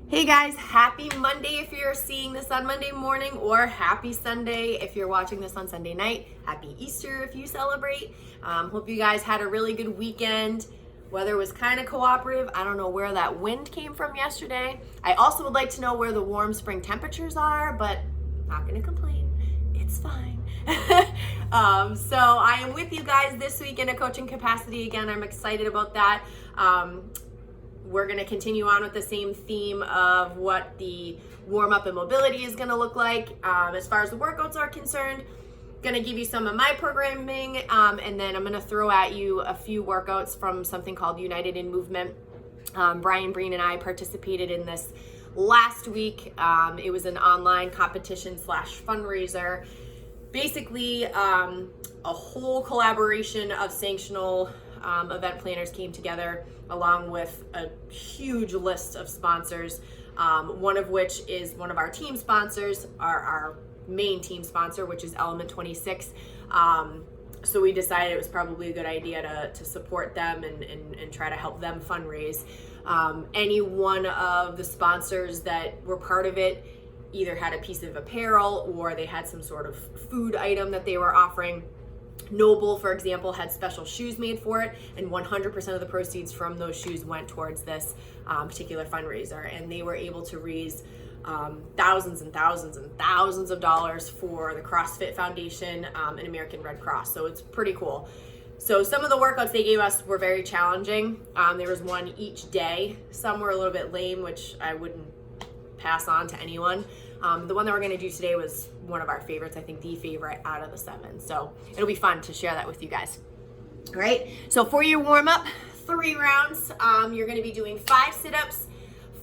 Hey guys, happy Monday if you're seeing this on Monday morning, or happy Sunday if you're watching this on Sunday night. Happy Easter if you celebrate. Hope you guys had a really good weekend. Weather was kind of cooperative. I don't know where that wind came from yesterday. I also would like to know where the warm spring temperatures are, but not gonna complain. It's fine. So I am with you guys this week in a coaching capacity again. I'm excited about that. We're going to continue on with the same theme of what the warm-up and mobility is going to look like. As far as the workouts are concerned, going to give you some of my programming, and then I'm going to throw at you a few workouts from something called United in Movement. Brian Breen and I participated in this last week. It was an online competition / fundraiser. Basically, a whole collaboration of sanctional event planners came together, along with a huge list of sponsors, one of which is one of our team sponsors, our main team sponsor, which is Element 26. So we decided it was probably a good idea to support them and try to help them fundraise. Any one of the sponsors that were part of it either had a piece of apparel or they had some sort of food item that they were offering. Noble, for example, had special shoes made for it, and 100% of the proceeds from those shoes went towards this particular fundraiser, and they were able to raise thousands and thousands and thousands of dollars for the CrossFit Foundation and American Red Cross. So it's pretty cool. So some of the workouts they gave us were very challenging. There was one each day. Some were a little bit lame, which I wouldn't pass on to anyone. The one that we're going to do today was one of our favorites, I think the favorite out of the 7. So it'll be fun to share that with you guys. All right, so for your warm-up, 3 rounds, you're going to be doing 5 sit-ups,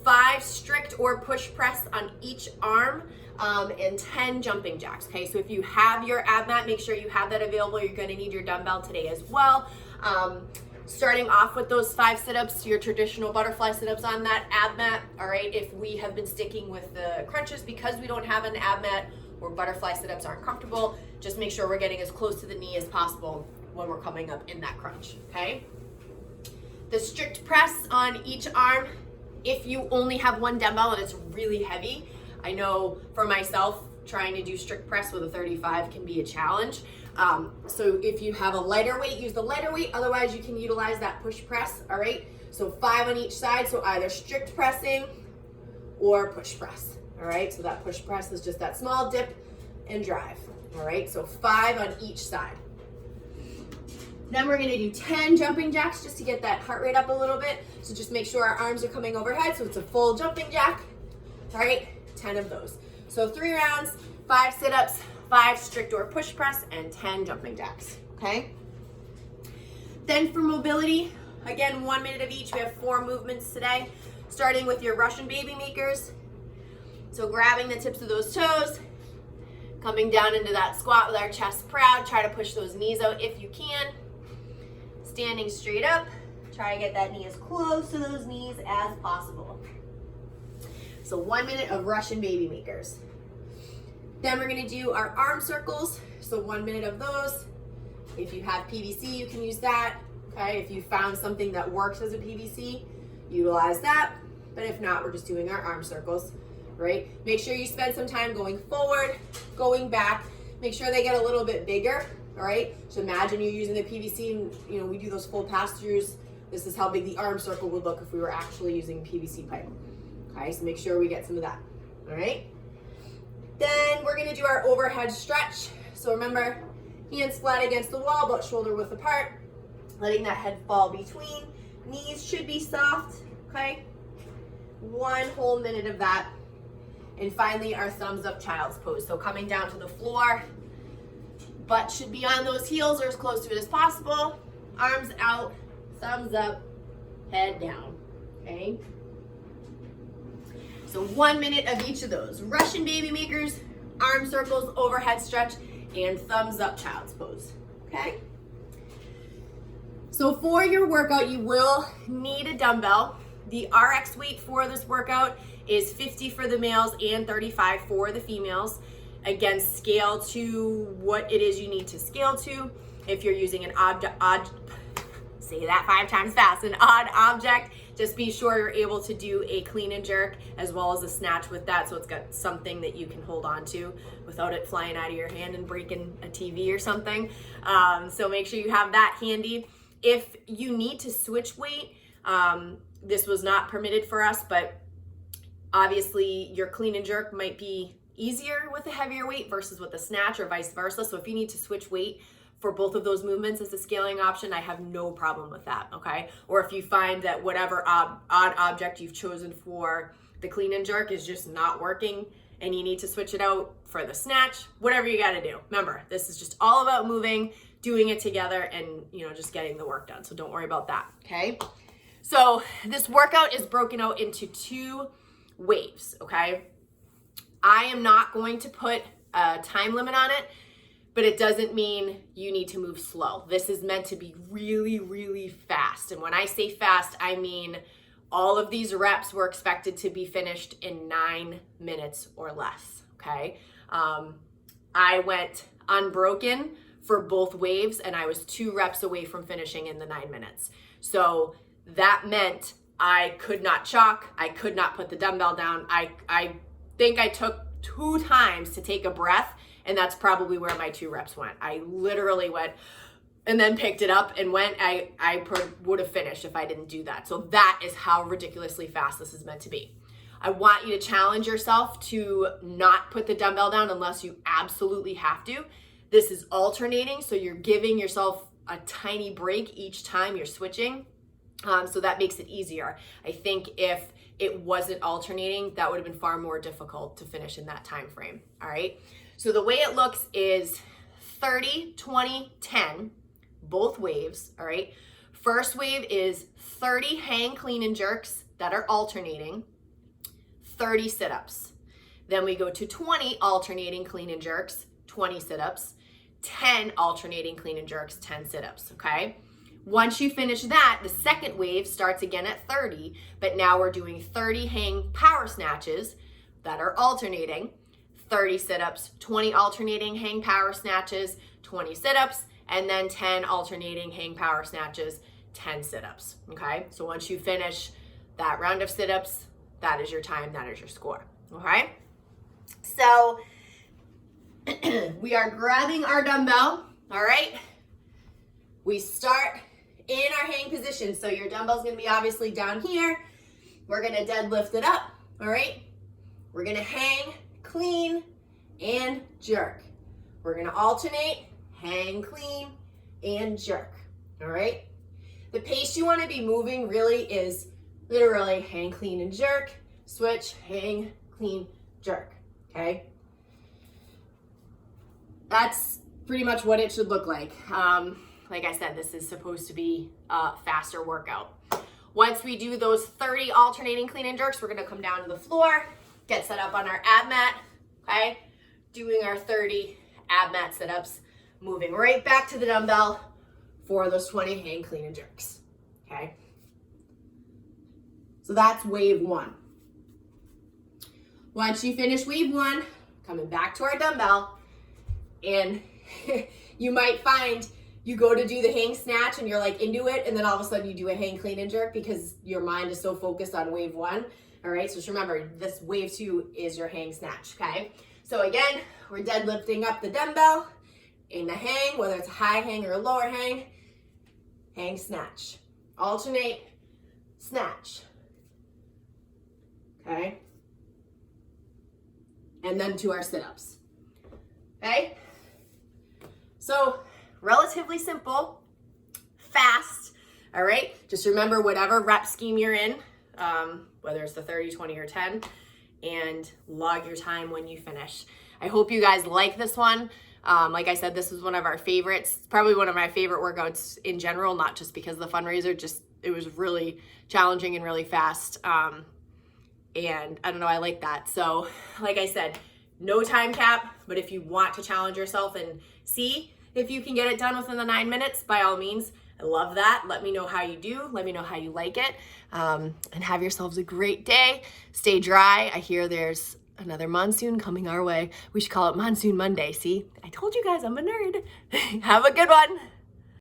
5 strict or push press on each arm, and 10 jumping jacks. Okay, so if you have your ab mat, make sure you have that available. You're going to need your dumbbell today as well. Starting off with those 5 sit-ups, your traditional butterfly sit-ups on that ab mat. All right, if we have been sticking with the crunches because we don't have an ab mat or butterfly sit-ups aren't comfortable, just make sure we're getting as close to the knee as possible when we're coming up in that crunch, okay? The strict press on each arm, if you only have one dumbbell and it's really heavy, I know for myself, trying to do strict press with a 35 can be a challenge. So if you have a lighter weight, use the lighter weight. Otherwise, you can utilize that push press, all right? So 5 on each side, so either strict pressing or push press, all right? So that push press is just that small dip and drive, all right? So 5 on each side. Then we're gonna do 10 jumping jacks just to get that heart rate up a little bit. So just make sure our arms are coming overhead, so it's a full jumping jack, all right? 10 of those. So 3 rounds, 5 sit-ups, 5 strict or push press, and 10 jumping jacks, okay? Then for mobility, again, 1 minute of each. We have 4 movements today, starting with your Russian baby makers. So grabbing the tips of those toes, coming down into that squat with our chest proud. Try to push those knees out if you can. Standing straight up, try to get that knee as close to those knees as possible. So 1 minute of Russian baby makers. Then we're gonna do our arm circles. So 1 minute of those. If you have PVC, you can use that. Okay, if you found something that works as a PVC, utilize that. But if not, we're just doing our arm circles, right? Make sure you spend some time going forward, going back. Make sure they get a little bit bigger, all right? So imagine you're using the PVC and we do those full pass-throughs. This is how big the arm circle would look if we were actually using PVC pipe. Okay, so make sure we get some of that, all right? Then we're gonna do our overhead stretch. So remember, hands flat against the wall, but shoulder width apart, letting that head fall between. Knees should be soft, okay? 1 whole minute of that. And finally, our thumbs up child's pose. So coming down to the floor, butt should be on those heels or as close to it as possible. Arms out, thumbs up, head down, okay? So 1 minute of each of those. Russian baby makers, arm circles, overhead stretch, and thumbs up child's pose, okay? So for your workout, you will need a dumbbell. The RX weight for this workout is 50 for the males and 35 for the females. Again, scale to what it is you need to scale to. If you're using an say that 5 times fast, an odd object, Just be sure you're able to do a clean and jerk as well as a snatch with that, so it's got something that you can hold on to without it flying out of your hand and breaking a TV or something. So make sure you have that handy. If you need to switch weight, this was not permitted for us, but obviously your clean and jerk might be easier with a heavier weight versus with a snatch or vice versa. So if you need to switch weight for both of those movements as a scaling option, I have no problem with that, okay? Or if you find that whatever odd object you've chosen for the clean and jerk is just not working and you need to switch it out for the snatch, whatever you gotta do. Remember, this is just all about moving, doing it together, and just getting the work done. So don't worry about that, okay? So this workout is broken out into 2 waves, okay? I am not going to put a time limit on it, but it doesn't mean you need to move slow. This is meant to be really, really fast. And when I say fast, I mean all of these reps were expected to be finished in 9 minutes or less, okay? I went unbroken for both waves, and I was 2 reps away from finishing in the 9 minutes. So that meant I could not chalk, I could not put the dumbbell down. I think I took 2 times to take a breath, and that's probably where my 2 reps went. I literally went and then picked it up and went. I would have finished if I didn't do that. So that is how ridiculously fast this is meant to be. I want you to challenge yourself to not put the dumbbell down unless you absolutely have to. This is alternating, so you're giving yourself a tiny break each time you're switching. So that makes it easier. I think if it wasn't alternating, that would have been far more difficult to finish in that time frame. All right. So the way it looks is 30, 20, 10, both waves. All right. First wave is 30 hang clean and jerks that are alternating, 30 sit-ups. Then we go to 20 alternating clean and jerks, 20 sit-ups, 10 alternating clean and jerks, 10 sit-ups. Okay. Once you finish that, the second wave starts again at 30, but now we're doing 30 hang power snatches that are alternating, 30 sit-ups, 20 alternating hang power snatches, 20 sit-ups, and then 10 alternating hang power snatches, 10 sit-ups, okay? So once you finish that round of sit-ups, that is your time, that is your score, okay? So we are grabbing our dumbbell, all right? We start in our hang position. So your dumbbell's gonna be obviously down here. We're gonna deadlift it up, all right? We're gonna hang, clean, and jerk. We're gonna alternate, hang, clean, and jerk, all right? The pace you wanna be moving really is literally hang, clean, and jerk, switch, hang, clean, jerk, okay? That's pretty much what it should look like. Like I said, this is supposed to be a faster workout. Once we do those 30 alternating clean and jerks, we're gonna come down to the floor, get set up on our ab mat, okay? Doing our 30 ab mat sit-ups, moving right back to the dumbbell for those 20 hang clean and jerks, okay? So that's wave 1. Once you finish wave 1, coming back to our dumbbell, and you might find you go to do the hang snatch and you're like into it, and then all of a sudden you do a hang clean and jerk because your mind is so focused on wave 1. All right, so just remember, this wave 2 is your hang snatch, okay? So again, we're deadlifting up the dumbbell in the hang, whether it's a high hang or a lower hang, hang snatch, alternate, snatch, okay? And then to our sit-ups, okay? So relatively simple, fast, all right? Just remember whatever rep scheme you're in, whether it's the 30, 20, or 10, and log your time when you finish. I hope you guys like this one. Like I said, this was one of our favorites, probably one of my favorite workouts in general, not just because of the fundraiser, just it was really challenging and really fast. And I don't know, I like that. So like I said, no time cap, but if you want to challenge yourself and see if you can get it done within the 9 minutes, by all means, I love that. Let me know how you do. Let me know how you like it. And have yourselves a great day. Stay dry. I hear there's another monsoon coming our way. We should call it Monsoon Monday. See, I told you guys I'm a nerd. Have a good one.